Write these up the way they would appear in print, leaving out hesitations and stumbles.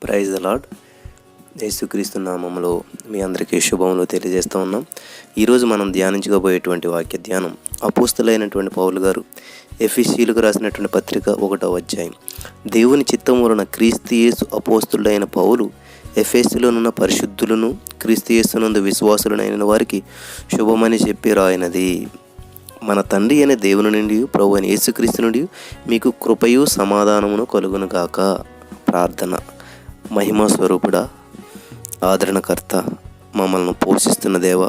Praise the lord. యేసుక్రీస్తు నామములో మీ అందరికీ శుభములు తెలియజేస్తూ ఉన్నాం. ఈరోజు మనం ధ్యానించుకోబోయేటువంటి వాక్య ధ్యానం అపోస్తలులైనటువంటి పౌలు గారు ఎఫెసీయులకు రాసినటువంటి పత్రిక 1వ అధ్యాయం. దేవుని చిత్తము వలన క్రీస్తు యేసు అపోస్తలుడైన పౌలు ఎఫెసీలోనున్న పరిశుద్ధులను క్రీస్తు యేసునందు విశ్వాసులైన వారికి శుభమని చెప్పి రాయినది. మన తండ్రి అయిన దేవుని నుండి ప్రభు అయిన యేసుక్రీస్తు నుండి మీకు కృపయు సమాధానమును కలుగును గాక. ప్రార్థన. మహిమా స్వరూపుడా, ఆదరణకర్త, మమ్మల్ని పోషిస్తున్న దేవా,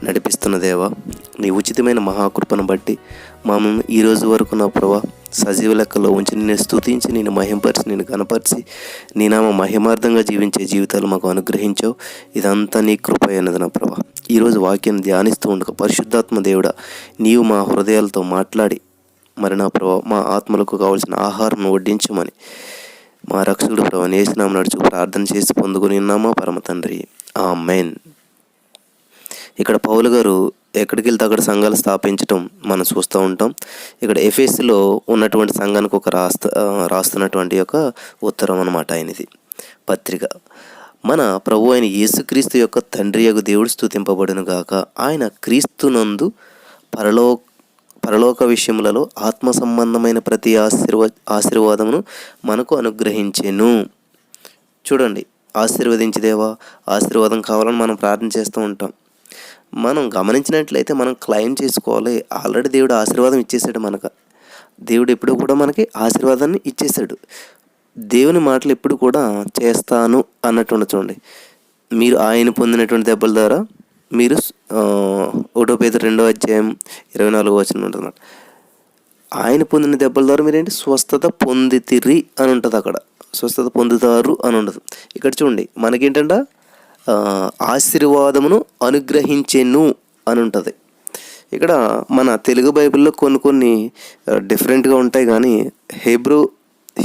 నడిపిస్తున్న దేవా, నీ ఉచితమైన మహాకృపను బట్టి మమ్మల్ని ఈరోజు వరకు నా ప్రభా సజీవ లెక్కలో ఉంచి నేను స్తుతించి నేను మహింపరిచి నేను కనపరిచి నీ నామ మహిమార్థంగా జీవించే జీవితాలు మాకు అనుగ్రహించావు. ఇదంతా నీ కృప అయినది నా ప్రభా. ఈరోజు వాక్యాన్ని ధ్యానిస్తూ ఉండక పరిశుద్ధాత్మ దేవుడా, నీవు మా హృదయాలతో మాట్లాడి మరి నా ప్రభా మా ఆత్మలకు కావాల్సిన ఆహారం వడ్డించమని మా రక్షకుడు ప్రభు యేసునామమున నడుచు ప్రార్థన చేసి పొందుకుని ఉన్నామా పరమ తండ్రి, ఆమేన్. ఇక్కడ పౌలు గారు ఎక్కడికి వెళ్తే అక్కడ సంఘాలు స్థాపించటం మనం చూస్తూ ఉంటాం. ఇక్కడ ఎఫెసీలో ఉన్నటువంటి సంఘానికి ఒక రాస్తున్నటువంటి యొక్క ఉత్తరం అన్నమాట ఆయనది పత్రిక. మన ప్రభు అయిన యేసుక్రీస్తు యొక్క తండ్రి యొక్క దేవుడు స్తుతింపబడును గాక. ఆయన క్రీస్తునందు పరలోక విషయములలో ఆత్మ సంబంధమైన ప్రతి ఆశీర్వాదమును మనకు అనుగ్రహించెను. చూడండి, ఆశీర్వదించదేవా, ఆశీర్వాదం కావాలని మనం ప్రార్థన చేస్తూ ఉంటాం. మనం గమనించినట్లయితే మనం క్లెయిమ్ చేసుకోవాలి. ఆల్రెడీ దేవుడు ఆశీర్వాదం ఇచ్చేసాడు మనకు. దేవుడు ఎప్పుడు కూడా మనకి ఆశీర్వాదాన్ని ఇచ్చేసాడు. దేవుని మాటలు ఎప్పుడు కూడా చేస్తాను అన్నట్టు చూడండి. మీరు ఆయన పొందినటువంటి దెబ్బల ద్వారా మీరు 1 పేతురు 2వ అధ్యాయం 24వ వచనం ఉంటుంది. ఆయన పొందిన దెబ్బల ద్వారా మీరేంటి స్వస్థత పొందితిరి అని ఉంటుంది. అక్కడ స్వస్థత పొందుతారు అని ఉండదు. ఇక్కడ చూడండి, మనకేంటంట ఆశీర్వాదమును అనుగ్రహించెను అని ఉంటుంది. ఇక్కడ మన తెలుగు బైబిల్లో కొన్ని డిఫరెంట్గా ఉంటాయి. కానీ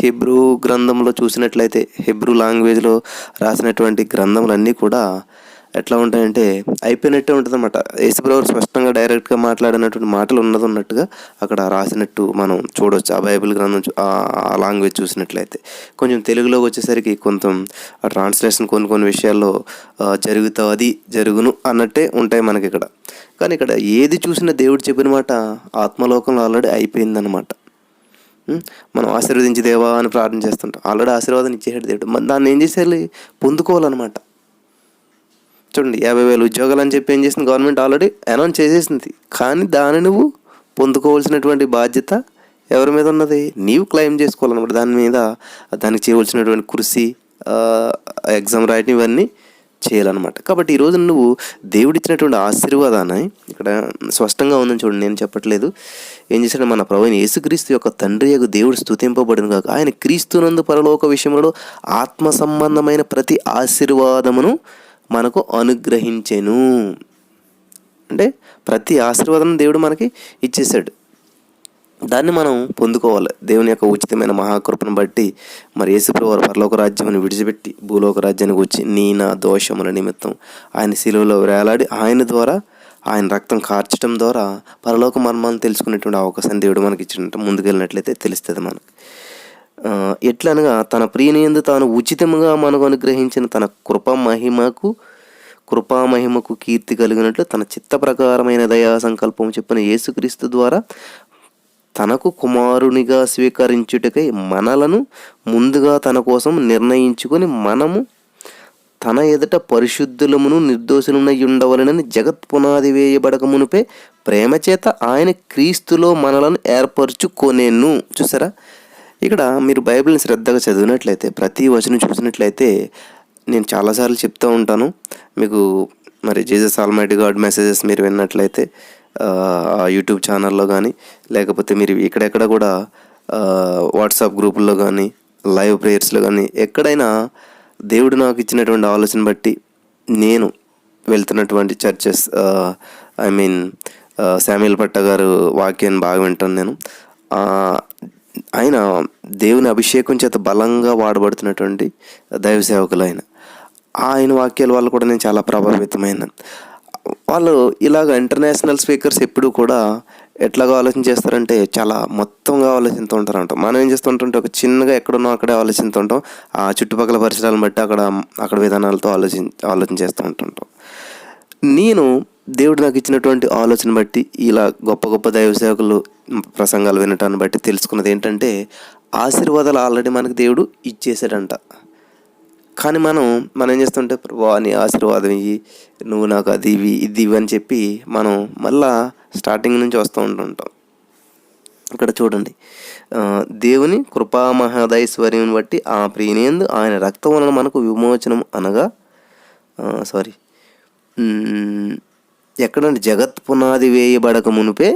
హెబ్రూ గ్రంథంలో చూసినట్లయితే హెబ్రూ లాంగ్వేజ్లో రాసినటువంటి గ్రంథములన్నీ కూడా ఎట్లా ఉంటాయంటే అయిపోయినట్టే ఉంటుంది అన్నమాట. యేసుప్రభు స్పష్టంగా డైరెక్ట్గా మాట్లాడినటువంటి మాటలు ఉన్నట్టుగా అక్కడ రాసినట్టు మనం చూడవచ్చు. ఆ బైబిల్ గ్రంథం ఆ లాంగ్వేజ్ చూసినట్లయితే కొంచెం తెలుగులోకి వచ్చేసరికి కొంచెం ఆ ట్రాన్స్లేషన్ కొన్ని విషయాల్లో జరుగును అన్నట్టే ఉంటాయి మనకి ఇక్కడ. కానీ ఇక్కడ ఏది చూసినా దేవుడు చెప్పిన మాట ఆత్మలోకంలో ఆల్రెడీ అయిపోయిందన్నమాట. మనం ఆశీర్వదించి దేవా అని ప్రార్థన చేస్తుంటాం. ఆల్రెడీ ఆశీర్వాదం ఇచ్చేసాడు దేవుడు. దాన్ని ఏం చేసేయాలి? పొందుకోవాలన్నమాట. చూడండి, 50,000 ఉద్యోగాలు అని చెప్పి ఏం చేసింది గవర్నమెంట్? ఆల్రెడీ అనౌన్స్ చేసేసింది. కానీ దాన్ని నువ్వు పొందుకోవాల్సినటువంటి బాధ్యత ఎవరి మీద ఉన్నది? నీవు క్లెయిమ్ చేసుకోవాలన్నమాట. దానికి చేయవలసినటువంటి కృషి, ఎగ్జామ్ రాయటం, ఇవన్నీ చేయాలన్నమాట. కాబట్టి ఈరోజు నువ్వు దేవుడిచ్చినటువంటి ఆశీర్వాదాన్ని ఇక్కడ స్పష్టంగా ఉందని చూడండి. నేను చెప్పట్లేదు. ఏం చేశాడు? మన ప్రభువైన యేసుక్రీస్తు యొక్క తండ్రి యొక్క దేవుడు స్తుతింపబడును గాక. ఆయన క్రీస్తునందు పరలోక విషయంలో ఆత్మ సంబంధమైన ప్రతి ఆశీర్వాదమును మనకు అనుగ్రహించెను. అంటే ప్రతి ఆశీర్వాదం దేవుడు మనకి ఇచ్చేసాడు. దాన్ని మనం పొందుకోవాలి. దేవుని యొక్క ఉచితమైన మహాకృపను బట్టి మరి యేసుప్రభు పరలోక రాజ్యాన్ని విడిచిపెట్టి భూలోక రాజ్యానికి వచ్చి నా దోషముల నిమిత్తం ఆయన శిలువలో వేలాడి ఆయన రక్తం కార్చడం ద్వారా పరలోక మర్మాలను తెలుసుకునేటువంటి అవకాశం దేవుడు మనకి ఇచ్చినట్టు ముందుకెళ్ళినట్లయితే తెలుస్తుంది మనకు. ఎట్లనగా తన ప్రియనియందు తాను ఉచితముగా మనకు అనుగ్రహించిన తన కృపామహిమకు కీర్తి కలిగినట్లు తన చిత్త ప్రకారమైన దయా సంకల్పం చెప్పిన యేసుక్రీస్తు ద్వారా తనకు కుమారునిగా స్వీకరించుటకై మనలను ముందుగా తన కోసం నిర్ణయించుకొని మనము తన ఎదుట పరిశుద్ధులమును నిర్దోషులమై ఉండవలెనని జగత్ పునాది వేయబడక మునిపే ప్రేమ చేత ఆయన క్రీస్తులో మనలను ఏర్పరచుకొనెను. చూసారా? ఇక్కడ మీరు బైబిల్ని శ్రద్ధగా చదివినట్లయితే ప్రతి వచనం చూసినట్లయితే నేను చాలాసార్లు చెప్తూ ఉంటాను మీకు. మరి జీసస్ ఆల్మైటీ గాడ్ మెసేజెస్ మీరు విన్నట్లయితే యూట్యూబ్ ఛానల్లో కానీ, లేకపోతే మీరు ఇక్కడెక్కడ కూడా వాట్సాప్ గ్రూపుల్లో కానీ, లైవ్ ప్రేయర్స్లో కానీ, ఎక్కడైనా దేవుడు నాకు ఇచ్చినటువంటి ఆలోచన బట్టి నేను వెళ్తున్నటువంటి చర్చెస్, శామ్యూల్ పట్ట గారు వాక్యాన్ని బాగా వింటాను నేను. ఆయన దేవుని అభిషేకం చేత బలంగా వాడబడుతున్నటువంటి దైవ సేవకులు. ఆయన వాక్యాల వల్ల కూడా నేను చాలా ప్రభావితమైన. వాళ్ళు ఇలాగ ఇంటర్నేషనల్ స్పీకర్స్ ఎప్పుడు కూడా ఎట్లాగా ఆలోచన చేస్తారంటే చాలా మొత్తంగా ఆలోచిస్తూ ఉంటారంట. మనం ఏం చేస్తుంటుంటే ఒక చిన్నగా ఎక్కడున్నా అక్కడే ఆలోచిస్తుంటాం. ఆ చుట్టుపక్కల పరిసరాలను బట్టి అక్కడ విధానాలతో ఆలోచన చేస్తూ ఉంటుంటాం. నేను దేవుడు నాకు ఇచ్చినటువంటి ఆలోచన బట్టి ఇలా గొప్ప గొప్ప దైవ సేవకులు ప్రసంగాలు వినటాన్ని బట్టి తెలుసుకున్నది ఏంటంటే, ఆశీర్వాదాలు ఆల్రెడీ మనకు దేవుడు ఇచ్చేసాడంట. కానీ మనం ఏం చేస్తుంటే, ప్రభా నీ ఆశీర్వాదం ఇవి, నువ్వు నాకు అది ఇవి ఇది ఇవి అని చెప్పి మనం మళ్ళా స్టార్టింగ్ నుంచి వస్తూ ఉంటుంటాం. ఇక్కడ చూడండి, దేవుని కృపా మహదైశ్వర్యం బట్టి ఆ ప్రియనేందు ఆయన రక్తం వలన మనకు విమోచనం అనగా ఎక్కడంటే జగత్ పునాది వేయబడక మునిపే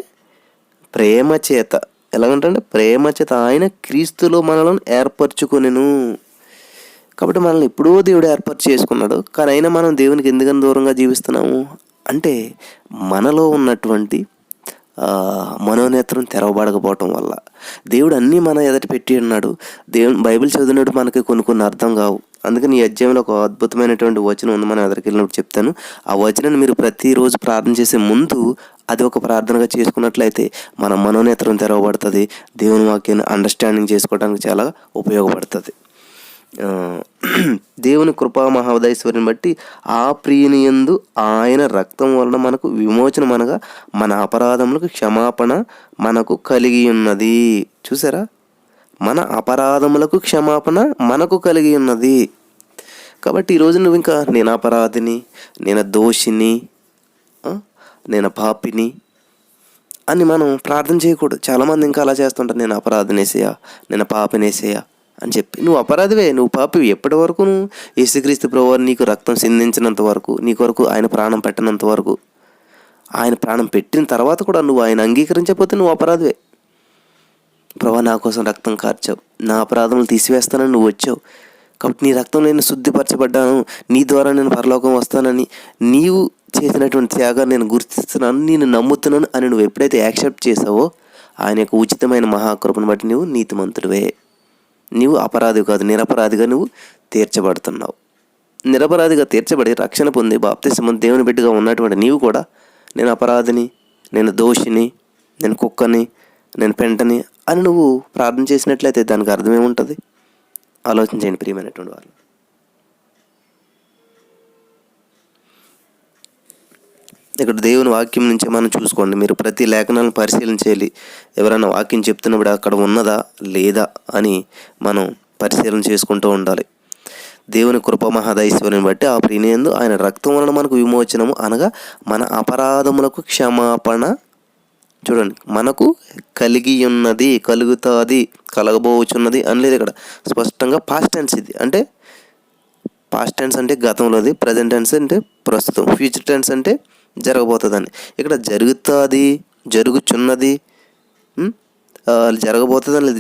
ప్రేమ చేత, ఎలాగంటే ప్రేమ చేత ఆయన క్రీస్తులో మనలను ఏర్పరచుకొనెను. కాబట్టి మనల్ని ఎప్పుడో దేవుడు ఏర్పాటు చేసుకున్నాడు. కానీ అయినా మనం దేవునికి ఎందుకని దూరంగా జీవిస్తున్నాము అంటే, మనలో ఉన్నటువంటి మనోనేత్రం తెరవబడకపోవటం వల్ల. దేవుడు అన్నీ మన ఎదుట పెట్టి ఉన్నాడు. బైబిల్ చదివినట్టు మనకి కొన్ని అర్థం కావు. అందుకని ఈ అధ్యాయంలో ఒక అద్భుతమైనటువంటి వచనం ఉంది, మనం ఎదురికి వెళ్ళినప్పుడు చెప్తాను. ఆ వచనాన్ని మీరు ప్రతిరోజు ప్రార్థన చేసే ముందు అది ఒక ప్రార్థనగా చేసుకున్నట్లయితే మన మనోనేత్రం తెరవబడుతుంది. దేవుని వాక్యాన్ని అండర్స్టాండింగ్ చేసుకోవడానికి చాలా ఉపయోగపడుతుంది. దేవుని కృపా మహోదైశ్వర్యం బట్టి ఆ ప్రియుని యందు ఆయన రక్తం వలన మనకు విమోచనం అనగా మన అపరాధములకు క్షమాపణ మనకు కలిగి ఉన్నది. చూసారా, మన అపరాధములకు క్షమాపణ మనకు కలిగి ఉన్నది. కాబట్టి ఈరోజు నువ్వు ఇంకా నేను అపరాధిని, నేను దోషిని, నేను పాపిని అని మనం ప్రార్థన చేయకూడదు. చాలామంది ఇంకా అలా చేస్తుంటారు, నేను అపరాధినేసేయా, నేను పాపినేసేయా అని చెప్పి. నువ్వు అపరాధివే, నువ్వు పాపివి. ఎప్పటి వరకు? నువ్వు యేసుక్రీస్తు ప్రభువారు నీకు రక్తం సిందించినంత వరకు, నీ కొరకు ఆయన ప్రాణం పెట్టినంత వరకు. ఆయన ప్రాణం పెట్టిన తర్వాత కూడా నువ్వు ఆయన అంగీకరించకపోతే నువ్వు అపరాధివే. ప్రభా నా కోసం రక్తం కార్చావు, నా అపరాధములు తీసివేస్తానని నువ్వు వచ్చావు, కాబట్టి నీ రక్తం నేను శుద్ధిపరచబడ్డాను, నీ ద్వారా నేను పరలోకం వస్తానని నీవు చేసినటువంటి త్యాగాన్ని నేను గుర్తిస్తున్నాను, నేను నమ్ముతున్నాను అని నువ్వు ఎప్పుడైతే యాక్సెప్ట్ చేసావో ఆయన యొక్క ఉచితమైన మహాకృపను బట్టి నువ్వు నీతిమంతుడివే. నీవు అపరాధి కాదు, నిరపరాధిగా నువ్వు తీర్చబడుతున్నావు. నిరపరాధిగా తీర్చబడి రక్షణ పొంది బాప్తిస్మం దేవుని బిడ్డగా ఉన్నటువంటి నీవు కూడా నేను అపరాధిని, నేను దోషిని, నేను కుక్కని, నేను పెంటని అని నువ్వు ప్రార్థన చేసినట్లయితే దానికి అర్థం ఏముంటుంది? ఆలోచించండి ప్రియమైనటువంటి వాళ్ళు. ఇక్కడ దేవుని వాక్యం నుంచి మనం చూసుకోండి. మీరు ప్రతి లేఖనాలను పరిశీలించాలి. ఎవరైనా వాక్యం చెప్తున్నప్పుడు అక్కడ ఉన్నదా లేదా అని మనం పరిశీలన చేసుకుంటూ ఉండాలి. దేవుని కృప మహదైశ్వర్యం బట్టి ఆ ప్రియనేందు ఆయన రక్తం వలన మనకు విమోచనము అనగా మన అపరాధములకు క్షమాపణ, చూడండి, మనకు కలిగి ఉన్నది, కలుగుతుంది, కలగబోచున్నది అని లేదు. ఇక్కడ స్పష్టంగా పాస్ట్ టెన్స్. ఇది అంటే పాస్ట్ టెన్స్ అంటే గతంలోది, ప్రజెంట్ టెన్స్ అంటే ప్రస్తుతం, ఫ్యూచర్ టెన్స్ అంటే జరగబోతుందని. ఇక్కడ జరుగుతుంది, జరుగుచున్నది, జరగబోతుందని లేదు,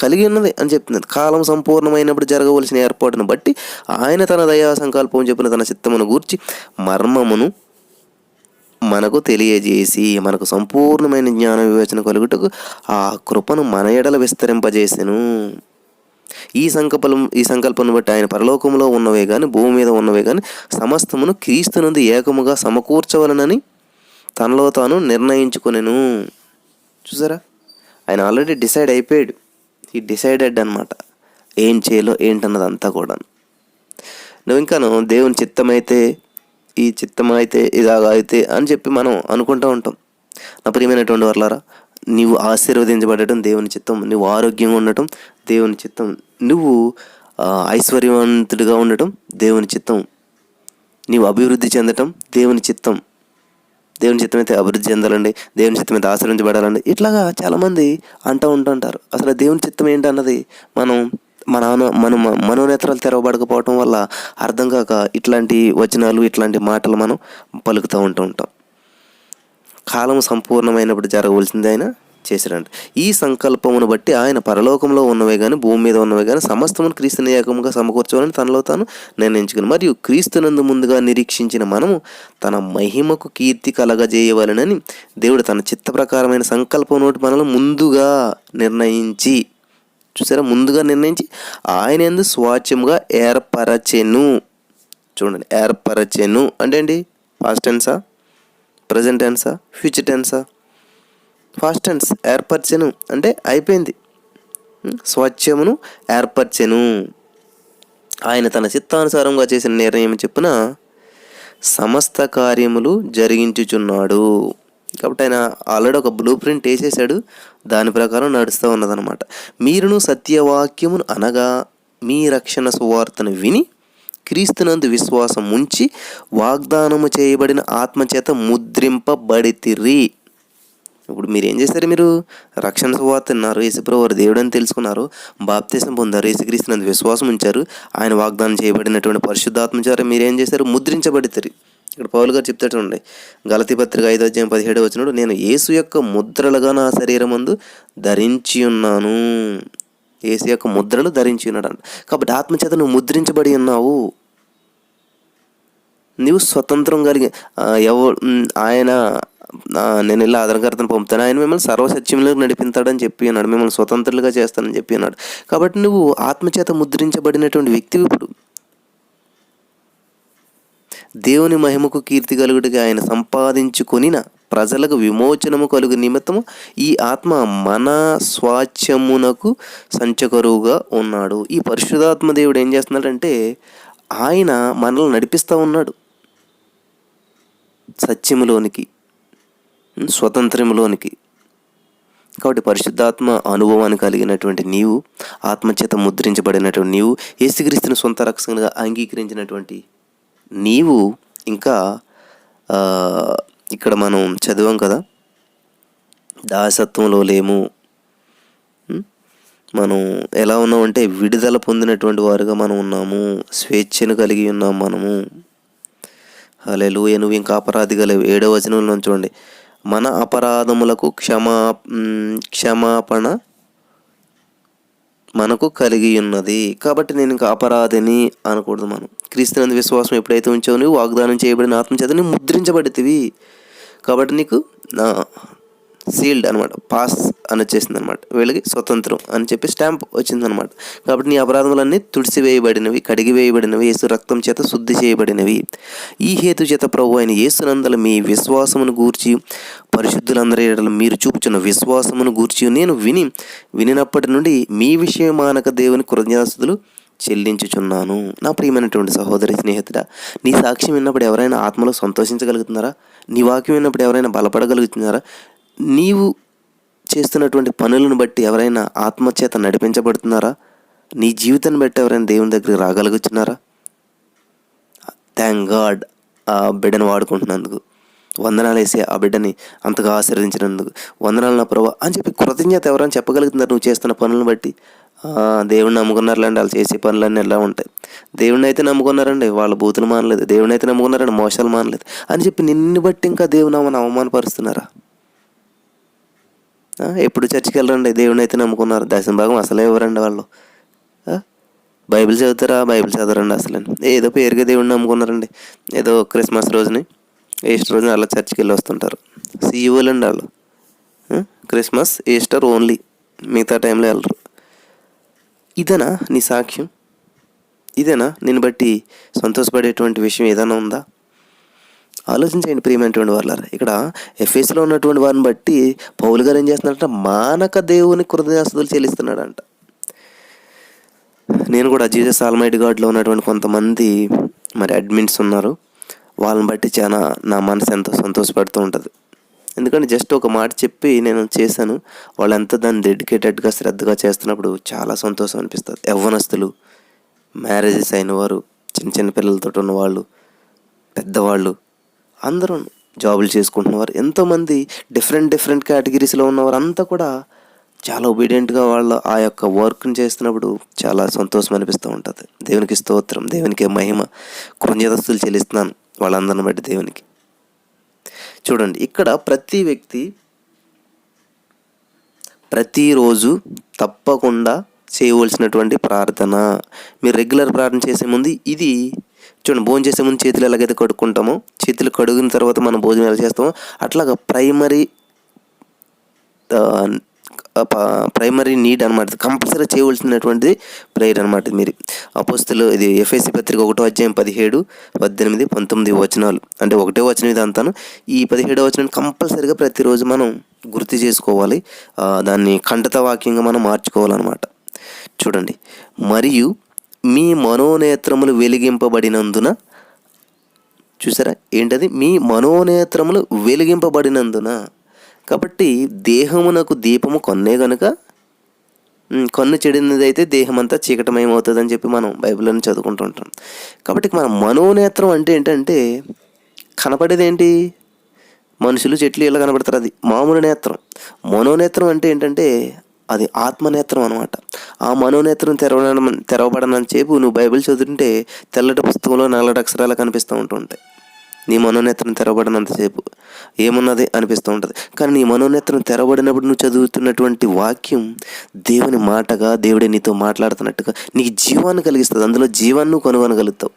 కలిగి ఉన్నది అని చెప్తున్నది. కాలం సంపూర్ణమైనప్పుడు జరగవలసిన ఏర్పాటును బట్టి ఆయన తన దయా సంకల్పం చెప్పిన తన చిత్తమును గూర్చి మర్మమును మనకు తెలియజేసి మనకు సంపూర్ణమైన జ్ఞాన వివేచన కలుగుటకు ఆ కృపను మన ఎడల విస్తరింపజేసెను. ఈ సంకల్పను బట్టి ఆయన పరలోకంలో ఉన్నవే కానీ భూమి మీద ఉన్నవే కానీ సమస్తమును క్రీస్తునందు ఏకముగా సమకూర్చవలనని తనలో తాను నిర్ణయించుకొనెను. చూసారా, ఆయన ఆల్రెడీ డిసైడ్ అయిపోయాడు. ఈ డిసైడెడ్ అనమాట ఏం చేయాలో ఏంటన్నది అంతా కూడా. నువ్వు ఇంకాను దేవుని చిత్తమైతే, ఈ చిత్తమైతే ఇలాగ అయితే అని చెప్పి మనం అనుకుంటూ ఉంటాం. నా ప్రియమైనటువంటి వాళ్ళారా, నీవు ఆశీర్వదించబడటం దేవుని చిత్తం, నువ్వు ఆరోగ్యంగా ఉండటం దేవుని చిత్తం, నువ్వు ఐశ్వర్యవంతుడిగా ఉండటం దేవుని చిత్తం, నీవు అభివృద్ధి చెందటం దేవుని చిత్తం. దేవుని చిత్తం అయితే అభివృద్ధి చెందాలండి, దేవుని చిత్తం అయితే ఆశీర్వించబడాలండి, ఇట్లాగా చాలామంది అంటూ ఉంటుంటారు. అసలు దేవుని చిత్తం ఏంటన్నది మన మనోనేత్రాలు తెరవబడకపోవటం వల్ల అర్థం కాక ఇట్లాంటి వచనాలు, ఇట్లాంటి మాటలు మనం పలుకుతూ ఉంటాం. కాలం సంపూర్ణమైనప్పుడు జరగవలసింది ఆయన చేశాడంట. ఈ సంకల్పమును బట్టి ఆయన పరలోకంలో ఉన్నవే కానీ భూమి మీద ఉన్నవే కానీ సమస్తమును క్రీస్తుని ఏకంగా సమకూర్చోవాలని తనలో తాను నిర్ణయించుకుని, మరియు క్రీస్తునందు ముందుగా నిరీక్షించిన మనము తన మహిమకు కీర్తి కలగజేయవలనని దేవుడు తన చిత్త ప్రకారమైన సంకల్పం నోటి మనల్ని ముందుగా నిర్ణయించి, చూసారా, ముందుగా నిర్ణయించి ఆయన యందు స్వాచ్ఛముగా ఏర్పరచెను. చూడండి, ఏర్పరచెను అంటే ఏంటి? పాస్ట్ టెన్సా, ప్రజెంట్ టెన్సా, ఫ్యూచర్ టెన్సా? ఫాస్ట్ టెన్స్ ఏర్పరచెను అంటే అయిపోయింది. స్వాస్థ్యమును ఏర్పరచెను. ఆయన తన చిత్తానుసారంగా చేసిన నిర్ణయం చెప్పున సమస్త కార్యములు జరిగించుచున్నాడు. కాబట్టి ఆయన ఆల్రెడీ ఒక బ్లూ ప్రింట్ వేసేసాడు, దాని ప్రకారం నడుస్తూ ఉన్నదనమాట. మీరును సత్యవాక్యమును అనగా మీ రక్షణ సువార్తను విని క్రీస్తునందు విశ్వాసం ఉంచి వాగ్దానము చేయబడిన ఆత్మచేత ముద్రింపబడితిరి. ఇప్పుడు మీరు ఏం చేస్తారు? మీరు రక్షణ సువార్త విన్నారు, యేసుప్రభువు వారు దేవుడు అని తెలుసుకున్నారు, బాప్తిసం పొందారు, యేసుక్రీస్తునందు విశ్వాసం ఉంచారు, ఆయన వాగ్దానం చేయబడినటువంటి పరిశుద్ధాత్మ చేత మీరు ఏం చేశారు? ముద్రించబడితిరి. ఇక్కడ పౌలు గారు చెప్తాడు చూడండి, గలతీ పత్రిక 5:17 నేను యేసు యొక్క ముద్రలుగా నా శరీరమందు ధరించి ఉన్నాను. యేసు యొక్క ముద్రలు ధరించి ఉన్నాడు అంట. కాబట్టి ఆత్మచేత నువ్వు ముద్రించబడి ఉన్నావు. నువ్వు స్వతంత్రం కలిగి ఆయన నేను ఇలా ఆధారకర్తను పంపుతాను, ఆయన మిమ్మల్ని సర్వసత్యంలోకి నడిపిస్తాడని చెప్పి ఉన్నాడు, మిమ్మల్ని స్వతంత్రులుగా చేస్తానని చెప్పి ఉన్నాడు. కాబట్టి నువ్వు ఆత్మచేత ముద్రించబడినటువంటి వ్యక్తివి. ఇప్పుడు దేవుని మహిమకు కీర్తి కలుగుటగా ఆయన సంపాదించుకొనిన ప్రజలకు విమోచనము కలుగు నిమిత్తము ఈ ఆత్మ మన స్వాచ్ఛమునకు సంచకరువుగా ఉన్నాడు. ఈ పరిశుద్ధాత్మ దేవుడు ఏం చేస్తున్నాడంటే ఆయన మనల్ని నడిపిస్తూ ఉన్నాడు సత్యములోనికి, స్వతంత్రములోనికి. కాబట్టి పరిశుద్ధాత్మ అనుభవాన్ని కలిగినటువంటి నీవు, ఆత్మచేత ముద్రించబడినటువంటి నీవు, యేసుక్రీస్తుని సొంత రక్షణగా అంగీకరించినటువంటి నీవు, ఇంకా ఇక్కడ మనం చదివాం కదా, దాసత్వంలో లేము, మనం ఎలా ఉన్నామంటే విడుదల పొందినటువంటి వారుగా మనం ఉన్నాము, స్వేచ్ఛను కలిగి ఉన్నాము మనము. హల్లెలూయా. నువ్వు ఇంకా అపరాధిగా లేవు. 7వ వచనంలో చూడండి, మన అపరాధములకు క్షమాపణ మనకు కలిగి ఉన్నది. కాబట్టి నేను ఇంకా అపరాధిని అనకూడదు. మనం క్రీస్తునందు విశ్వాసం ఎప్పుడైతే ఉంచావు, నువ్వు వాగ్దానం చేయబడిన ఆత్మచేత నువ్వు ముద్రించబడితివి. కాబట్టి నీకు సీల్డ్ అనమాట, పాస్ అని వచ్చేసింది అనమాట, వీళ్ళకి స్వతంత్రం అని చెప్పి స్టాంప్ వచ్చిందనమాట. కాబట్టి నీ అపరాధములన్నీ తుడిసివేయబడినవి, కడిగివేయబడినవి, యేసు రక్తం చేత శుద్ధి చేయబడినవి. ఈ హేతు చేత ప్రభు అయిన యేసునందల మీ విశ్వాసమును గూర్చి పరిశుద్ధులందరి ఎడల మీరు చూపుచున్న విశ్వాసమును గూర్చి నేను వినినప్పటి నుండి మీ విషయమానక దేవుని కృతజ్ఞతాస్తుతులు చెల్లించుచున్నాను. నా ప్రియమైనటువంటి సహోదరి, స్నేహితుడా, నీ సాక్ష్యం విన్నప్పుడు ఎవరైనా ఆత్మలో సంతోషించగలుగుతున్నారా? నీ వాక్యం విన్నప్పుడు ఎవరైనా బలపడగలుగుతున్నారా? నీవు చేస్తున్నటువంటి పనులను బట్టి ఎవరైనా ఆత్మచేత నడిపించబడుతున్నారా? నీ జీవితాన్ని బట్టి ఎవరైనా దేవుని దగ్గరికి రాగలుగుతున్నారా? థ్యాంక్ గాడ్ ఆ బిడ్డను వాడుకుంటున్నందుకు, వందనాలు వేసి ఆ బిడ్డని అంతగా ఆశీర్వదించినందుకు వందనాలు నా ప్రభా అని చెప్పి కృతజ్ఞత ఎవరైనా చెప్పగలుగుతున్నారు నువ్వు చేస్తున్న పనులను బట్టి? దేవుడిని నమ్ముకున్నారులేండి, వాళ్ళు చేసే పనులన్నీ ఎలా ఉంటాయి. దేవుడిని అయితే నమ్ముకున్నారండి, వాళ్ళ బూతులు మానలేదు, దేవుడిని అయితే నమ్ముకున్నారండి, మోసాలు మానలేదు అని చెప్పి నిన్ను బట్టి ఇంకా దేవుని అవమానపరుస్తున్నారా? ఎప్పుడు చర్చికి వెళ్ళరండి, దేవుని అయితే నమ్ముకున్నారు, దశమ భాగం అసలే ఎవరండి వాళ్ళు? బైబిల్ చదువుతారా? బైబిల్ చదవరండి అసలు. ఏదో పేరుగా దేవుడిని నమ్ముకున్నారండి, ఏదో క్రిస్మస్ రోజుని, ఈస్టర్ రోజుని అలా చర్చికి వెళ్ళి వస్తుంటారు. సీఈఓలు అండి వాళ్ళు. క్రిస్మస్, ఈస్టర్ ఓన్లీ, మిగతా టైంలో వెళ్ళరు. ఇదేనా నీ సాక్ష్యం? ఇదేనా నిన్ను బట్టి సంతోషపడేటువంటి విషయం ఏదైనా ఉందా? ఆలోచించండి ప్రియమైనటువంటి వాళ్ళారా. ఇక్కడ ఎఫెసులో ఉన్నటువంటి వారిని బట్టి పౌలు గారు ఏం చేస్తున్నాడంటే మానక దేవుని కృతజ్ఞతాస్తుతులు చెల్లిస్తున్నాడంట. నేను కూడా జీసస్ ఆల్మైటీ గాడ్లో ఉన్నటువంటి కొంతమంది మరి అడ్మిన్స్ ఉన్నారు, వాళ్ళని బట్టి చాలా నా మనసు ఎంతో సంతోషపడుతూ ఉంటుంది. ఎందుకంటే జస్ట్ ఒక మాట చెప్పి నేను చేశాను, వాళ్ళు ఎంత దాన్ని డెడికేటెడ్గా శ్రద్ధగా చేస్తున్నప్పుడు చాలా సంతోషం అనిపిస్తుంది. యవ్వనస్తులు, మ్యారేజెస్ అయిన వారు, చిన్న చిన్న పిల్లలతో ఉన్నవాళ్ళు, పెద్దవాళ్ళు, అందరూ జాబులు చేసుకుంటున్నవారు, ఎంతోమంది డిఫరెంట్ కేటగిరీస్లో ఉన్నవారు అంతా కూడా చాలా ఒబీడియంట్గా వాళ్ళు ఆ యొక్క వర్క్ని చేస్తున్నప్పుడు చాలా సంతోషం అనిపిస్తూ ఉంటుంది. దేవునికి స్తోత్రం, దేవునికి మహిమ, కృతజ్ఞతాస్తుతులు చెల్లిస్తున్నాను వాళ్ళందరిని బట్టి దేవునికి. చూడండి, ఇక్కడ ప్రతి వ్యక్తి ప్రతిరోజు తప్పకుండా చేయవలసినటువంటి ప్రార్థన. మీరు రెగ్యులర్ ప్రార్థన చేసే ముందు ఇది చూడండి, భోజనం చేసే ముందు చేతులు ఎలాగైతే కడుక్కుంటామో, చేతులు కడిగిన తర్వాత మనం భోజనం ఎలా చేస్తామో అట్లాగా ప్రైమరీ నీడ్ అనమాట, కంపల్సరీ చేయవలసినటువంటిది ప్రేయర్ అనమాట. మీరు అపోస్తులు ఇది ఎఫెసీ పత్రిక 1వ అధ్యాయం 17, 18, 19 వచనాలు, అంటే 1వ వచనం ఇది అంతాను. ఈ 17వ వచనం కంపల్సరీగా ప్రతిరోజు మనం గుర్తు చేసుకోవాలి. దాన్ని కంఠత వాక్యంగా మనం మార్చుకోవాలన్నమాట. చూడండి, మరియు మీ మనోనేత్రములు వెలిగింపబడినందున, చూసారా ఏంటది? మీ మనోనేత్రములు వెలిగింపబడినందున. కాబట్టి దేహమునకు దీపము కన్నే గనుక కన్ను చెడినదైతే దేహం అంతా చీకటమయమవుతుందని చెప్పి మనం బైబిల్లోనే చదువుకుంటూ ఉంటాం. కాబట్టి మన మనోనేత్రం అంటే ఏంటంటే కనపడేది ఏంటి? మనుషులు, చెట్లు ఇలా కనబడతారు, అది మామూలు నేత్రం. మనోనేత్రం అంటే ఏంటంటే అది ఆత్మనేత్రం అనమాట. ఆ మనోనేత్రం తెరవబడనని చెప్పు నువ్వు బైబిల్ చదువుతుంటే తెల్లటి పుస్తకంలో నల్లటి అక్షరాలు కనిపిస్తూ ఉంటుంటాయి. నీ మనోనేత్రం తెరవబడినంతసేపు ఏమున్నది అనిపిస్తూ ఉంటుంది. కానీ నీ మనోనేత్రం తెరవబడినప్పుడు నువ్వు చదువుతున్నటువంటి వాక్యం దేవుని మాటగా, దేవుడే నీతో మాట్లాడుతున్నట్టుగా నీకు జీవాన్ని కలిగిస్తుంది. అందులో జీవాన్ని నువ్వు కనుగొనగలుగుతావు.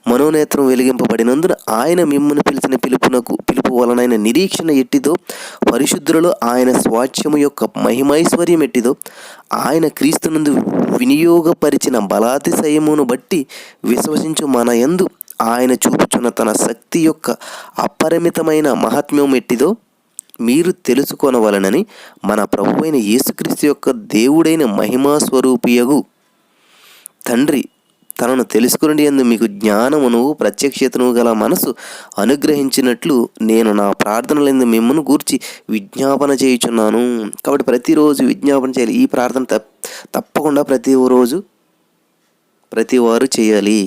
మనోనేత్రం వెలిగింపబడినందున ఆయన మిమ్మల్ని పిలిచిన పిలుపు వలనైన నిరీక్షణ ఎట్టిదో, పరిశుద్ధులలో ఆయన స్వాస్థ్యము యొక్క మహిమైశ్వర్యం ఎట్టిదో, ఆయన క్రీస్తునందు వినియోగపరిచిన బలాతిశయమును బట్టి విశ్వసించు మన యందు ఆయన చూపుచున్న తన శక్తి యొక్క అపరిమితమైన మహాత్మ్యం ఎట్టిదో మీరు తెలుసుకొనవలనని మన ప్రభువైన యేసుక్రీస్తు యొక్క దేవుడైన మహిమా స్వరూపియగు తండ్రి తనను తెలుసుకుని యందు మీకు జ్ఞానమును ప్రత్యక్షతను గల మనసు అనుగ్రహించినట్లు నేను నా ప్రార్థనలందు మిమ్మల్ని గూర్చి విజ్ఞాపన చేయుచున్నాను. కాబట్టి ప్రతిరోజు విజ్ఞాపన చేయాలి. ఈ ప్రార్థన తప్పకుండా ప్రతి వారు చేయాలి.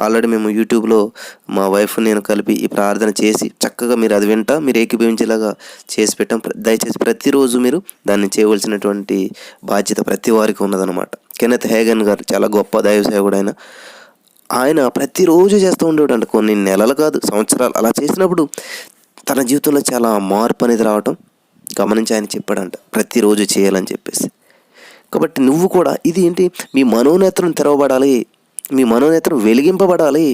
ఆల్రెడీ మేము యూట్యూబ్లో మా వైఫ్ నేను కలిపి ఈ ప్రార్థన చేసి చక్కగా మీరు అది మీరు ఏకీభవించేలాగా చేసి పెట్టాం. దయచేసి ప్రతిరోజు మీరు దాన్ని చేయవలసినటువంటి బాధ్యత ప్రతి వారికి ఉన్నదన్నమాట. కెనెత్ హేగన్ గారు చాలా గొప్ప దైవ సేవకుడు. ఆయన ప్రతిరోజు చేస్తూ ఉండేవాడు అంట. కొన్ని నెలలు కాదు, సంవత్సరాలు అలా చేసినప్పుడు తన జీవితంలో చాలా మార్పు అనేది రావటం గమనించి ఆయన చెప్పాడంట ప్రతిరోజు చేయాలని చెప్పేసి. కాబట్టి నువ్వు కూడా ఇది ఏంటి, మీ మనోనేత్రం తెరవబడాలి, మీ మనోనేత్రం వెలిగింపబడాలి.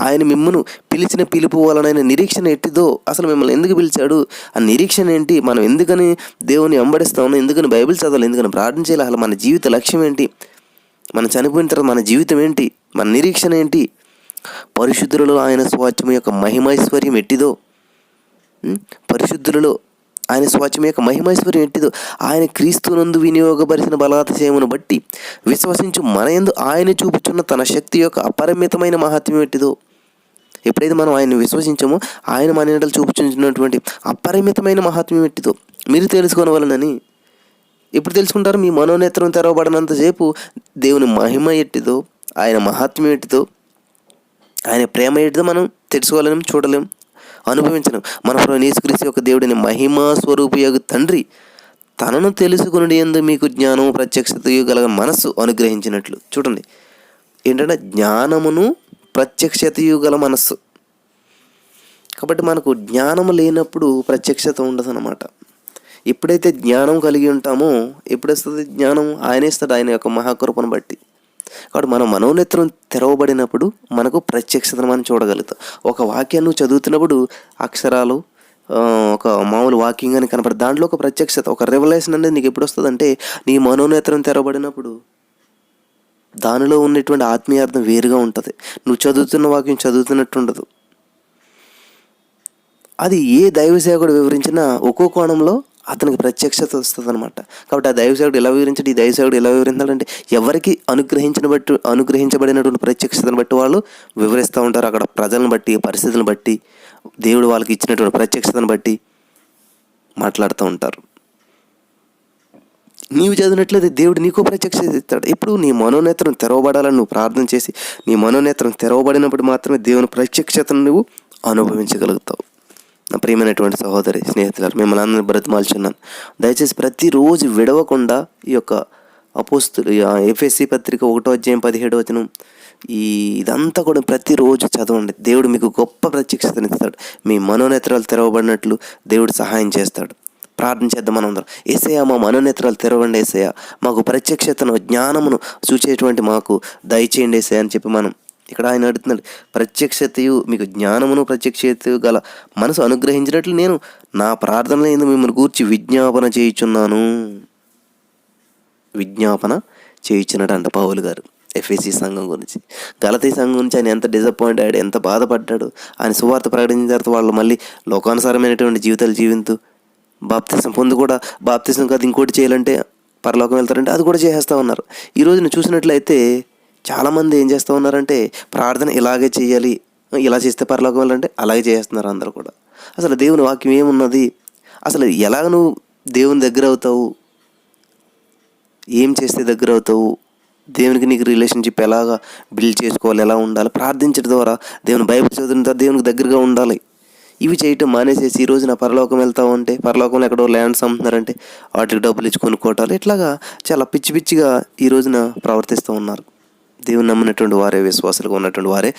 ఆయన మిమ్మల్ని పిలిచిన పిలుపు వలనైన నిరీక్షణ ఎట్టిదో, అసలు మిమ్మల్ని ఎందుకు పిలిచాడు, ఆ నిరీక్షణ ఏంటి, మనం ఎందుకని దేవుని వెంబడిస్తాము, ఎందుకని బైబిల్ చదవాలి, ఎందుకని ప్రార్థన చేయాలి, అసలు మన జీవిత లక్ష్యం ఏంటి, మనం చనిపోయిన తర్వాత మన జీవితం ఏంటి, మన నిరీక్షణ ఏంటి, పరిశుద్ధులలో ఆయన స్వాస్థ్యం యొక్క మహిమైశ్వర్యం ఎట్టిదో, పరిశుద్ధులలో ఆయన స్వాస్థ్యం యొక్క మహిమైశ్వర్యం ఎట్టిదో, ఆయన క్రీస్తునందు వినియోగపరిచిన బలాతిశయమును బట్టి విశ్వసించు మన యందు ఆయన చూపుచున్న తన శక్తి యొక్క అపరిమితమైన మహాత్మ్యం ఎట్టిదో. ఎప్పుడైతే మనం ఆయన్ని విశ్వసించామో ఆయన మన ఎడల చూపుచున్నటువంటి అపరిమితమైన మహాత్మ్యం ఎట్టిదో మీరు తెలుసుకోవాలనని. ఎప్పుడు తెలుసుకుంటారు? మీ మనోనేత్రం తెరవబడినంతసేపు దేవుని మహిమ ఎట్టిదో, ఆయన మహాత్మ్యం ఎట్టిదో, ఆయన ప్రేమ ఎట్టిదో మనం తెలుసుకోవాలని, చూడలేం, అనుభవించలేం. మన ప్రభు యేసుక్రీస్తు యొక్క దేవుడిని మహిమా స్వరూపియగు తండ్రి తనను తెలుసుకుని యందు మీకు జ్ఞానము ప్రత్యక్షతయు గల మనస్సు అనుగ్రహించినట్లు. చూడండి ఏంటంటే జ్ఞానమును ప్రత్యక్షతయు గల మనస్సు. కాబట్టి మనకు జ్ఞానము లేనప్పుడు ప్రత్యక్షత ఉండదు అన్నమాట. ఎప్పుడైతే జ్ఞానం కలిగి ఉంటామో, ఎప్పుడు వస్తుంది జ్ఞానం? ఆయన ఇస్తాడు, ఆయన యొక్క మహాకృపను బట్టి. కాబట్టి మన మనోనేత్రం తెరవబడినప్పుడు మనకు ప్రత్యక్షతను మనం చూడగలుగుతాం. ఒక వాక్యాన్ని చదువుతున్నప్పుడు అక్షరాలు ఒక మామూలు వాక్యంగా కనపడదు, దాంట్లో ఒక ప్రత్యక్షత, ఒక రెవల్యూషన్ అనేది నీకు ఎప్పుడు వస్తుంది అంటే నీ మనోనేత్రం తెరవబడినప్పుడు. దానిలో ఉన్నటువంటి ఆత్మీయార్థం వేరుగా ఉంటుంది. నువ్వు చదువుతున్న వాక్యం చదువుతున్నట్టు ఉండదు. అది ఏ దైవసేవకుడు వివరించినా ఒక్కో కోణంలో అతనికి ప్రత్యక్షత వస్తుంది అనమాట. కాబట్టి ఆ దైవసేవకుడు ఎలా వివరించాడు, ఈ దైవసేవకుడు ఎలా వివరించాలంటే ఎవరికి అనుగ్రహించబడినటువంటి ప్రత్యక్షతను బట్టి వాళ్ళు వివరిస్తూ ఉంటారు. అక్కడ ప్రజలను బట్టి, పరిస్థితులను బట్టి, దేవుడు వాళ్ళకి ఇచ్చినటువంటి ప్రత్యక్షతను బట్టి మాట్లాడుతూ ఉంటారు. నీవు చదివినట్లయితే దేవుడు నీకు ప్రత్యక్షత ఇస్తాడు. ఎప్పుడు నీ మనోనేత్రం తెరవబడాలని నువ్వు ప్రార్థన చేసి నీ మనోనేత్రం తెరవబడినప్పుడు మాత్రమే దేవుని ప్రత్యక్షతను నువ్వు అనుభవించగలుగుతావు. నా ప్రియమైనటువంటి సహోదరి, స్నేహితులు, మిమ్మల్ని అందరినీ బ్రతిమాల్చున్నాను. దయచేసి ప్రతిరోజు విడవకుండా ఈ యొక్క అపోస్తులు ఎఫెసీ పత్రిక 1:17 ఇదంతా కూడా ప్రతిరోజు చదవండి. దేవుడు మీకు గొప్ప ప్రత్యక్షతను ఇస్తాడు. మీ మనోనేత్రాలు తెరవబడినట్లు దేవుడు సహాయం చేస్తాడు. ప్రార్థన చేద్దాం మనందరం. యేసయ్యా, మా మనోనేత్రాలు తెరవండి, యేసయ్యా మాకు ప్రత్యక్షతను, జ్ఞానమును చూచేటువంటి మాకు దయచేయండి యేసయ్యా అని చెప్పి మనం ఇక్కడ ఆయన అడుగుతున్నాడు. ప్రత్యక్షతయు మీకు జ్ఞానమును ప్రత్యక్షతయు గల మనసు అనుగ్రహించినట్లు నేను నా ప్రార్థనలో ఎందుకు మిమ్మల్ని గూర్చి విజ్ఞాపన చేయించినట్టు పౌలు గారు ఎఫెసీ సంఘం గురించి, గలతీ సంఘం గురించి ఆయన ఎంత డిసప్పాయింట్ అయ్యాడు, ఎంత బాధపడ్డాడు. ఆయన సువార్త ప్రకటించిన తర్వాత వాళ్ళు మళ్ళీ లోకానుసారమైనటువంటి జీవితాలు జీవిస్తూ బాప్తిసం పొంది కూడా బాప్తిసం కాదు ఇంకోటి చేయాలంటే పరలోకం వెళ్తారంటే అది కూడా చేసేస్తూ ఉన్నారు. ఈరోజు నువ్వు చూసినట్లయితే చాలామంది ఏం చేస్తూ ఉన్నారంటే ప్రార్థన ఇలాగే చేయాలి, ఇలా చేస్తే పరలోకం వెళ్ళాలంటే అలాగే చేస్తున్నారు అందరూ కూడా. అసలు దేవుని వాక్యం ఏమున్నది, అసలు ఎలా నువ్వు దేవుని దగ్గర అవుతావు, ఏం చేస్తే దగ్గర అవుతావు, దేవునికి నీకు రిలేషన్షిప్ ఎలాగా బిల్డ్ చేసుకోవాలి, ఎలా ఉండాలి, ప్రార్థించడం ద్వారా దేవుని బైబిల్ చదవడం ద్వారా దేవునికి దగ్గరగా ఉండాలి. ఇవి చేయటం మానేసేసి ఈరోజు నా పరలోకం వెళ్తావు అంటే పరలోకంలో ఎక్కడో ల్యాండ్స్ అమ్ముతున్నారంటే వాటికి డబ్బులు ఇచ్చి కొనుక్కోవటాలు, ఇట్లాగా చాలా పిచ్చి పిచ్చిగా ఈ రోజున ప్రవర్తిస్తూ ఉన్నారు. దేవుని నమ్మినటువంటి వారే, విశ్వాసాలుగా ఉన్నటువంటి వారే.